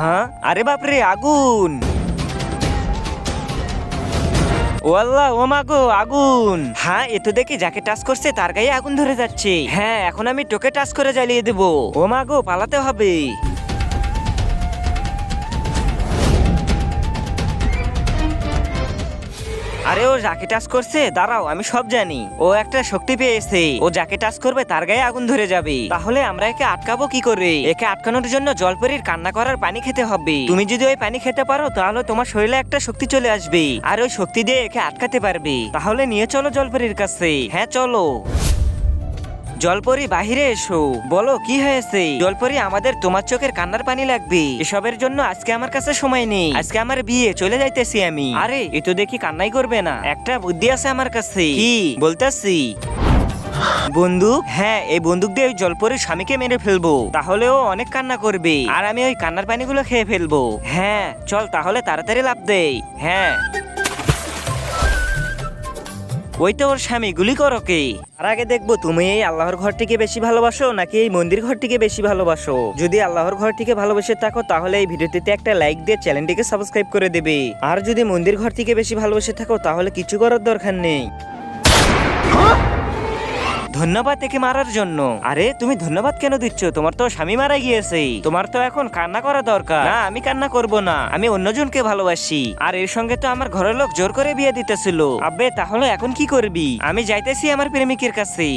হ্যাঁ, আরে বাপরে, আগুন! ও আল্লাহ, ও মাগো, আগুন! হ্যাঁ, এ তো দেখি যাকে টাচ করছে তার গায়ে আগুন ধরে যাচ্ছে। হ্যাঁ, এখন আমি তোকে টাচ করে জ্বালিয়ে দেবো। ও মাগো, পালাতে হবে। আরে ও যাকে টাচ করছে, দাঁড়াও, আমি সব জানি। ও একটা শক্তি পেয়েছে, ও যাকে টাচ করবে তার গায়ে আগুন ধরে যাবে। তাহলে আমরা একে আটকাবো কি করে? একে আটকানোর জন্য জলপরীর কান্না করার পানি খেতে হবে। তুমি যদি ওই পানি খেতে পারো তাহলে তোমার শরীরে একটা শক্তি চলে আসবে, আর ওই শক্তি দিয়ে একে আটকাতে পারবে। তাহলে নিয়ে চলো জলপরীর কাছে। হ্যাঁ, চলো। জলপরি, বাহিরে এসো। বলো কি হয়েছে? জলপরি, আমাদের তোমার চোখের কান্নার পানি লাগবে। এসবের জন্য আজকে আমার কাছে সময় নেই। আজকে আমার বিয়ে, চলে যাইতেছি আমি। আরে এ তো দেখি কান্নাই করবে না। একটা বুদ্ধি আছে আমার কাছে। কি বলতেছি? বন্দুক? হ্যাঁ, এই বন্দুক দিয়ে ওই জলপরির স্বামীকে মেরে ফেলবো। তাহলে ও অনেক কান্না করবে, আর আমি ওই কান্নার পানিগুলো খেয়ে ফেলবো। হ্যাঁ চল, তাহলে তাড়াতাড়ি লাফ দেই। হ্যাঁ, ওই তো ওর স্বামী, গুলি করো কে। আর আগে দেখবো তুমি এই আল্লাহর ঘরটিকে বেশি ভালোবাসো নাকি এই মন্দির ঘরটিকে বেশি ভালোবাসো। যদি আল্লাহর ঘরটিকে ভালোবেসে থাকো তাহলে এই ভিডিওটিতে একটা লাইক দিয়ে চ্যানেলটিকে সাবস্ক্রাইব করে দেবে। আর যদি মন্দির ঘরটিকে বেশি ভালোবেসে থাকো তাহলে কিছু করার দরকার নেই। ধন্যবাদ একে মারার জন্য। আরে তুমি ধন্যবাদ কেন দিচ্ছ? তোমার তো স্বামী মারা গিয়েছে, তোমার তো এখন কান্না করা দরকার। না, আমি কান্না করব না, আমি অন্যজনকে ভালোবাসি। আর এর সঙ্গে তো আমার ঘরের লোক জোর করে বিয়ে দিতেছিল। আব্বে, তাহলে এখন কি করবি? আমি যাইতেছি আমার প্রেমিকের কাছে।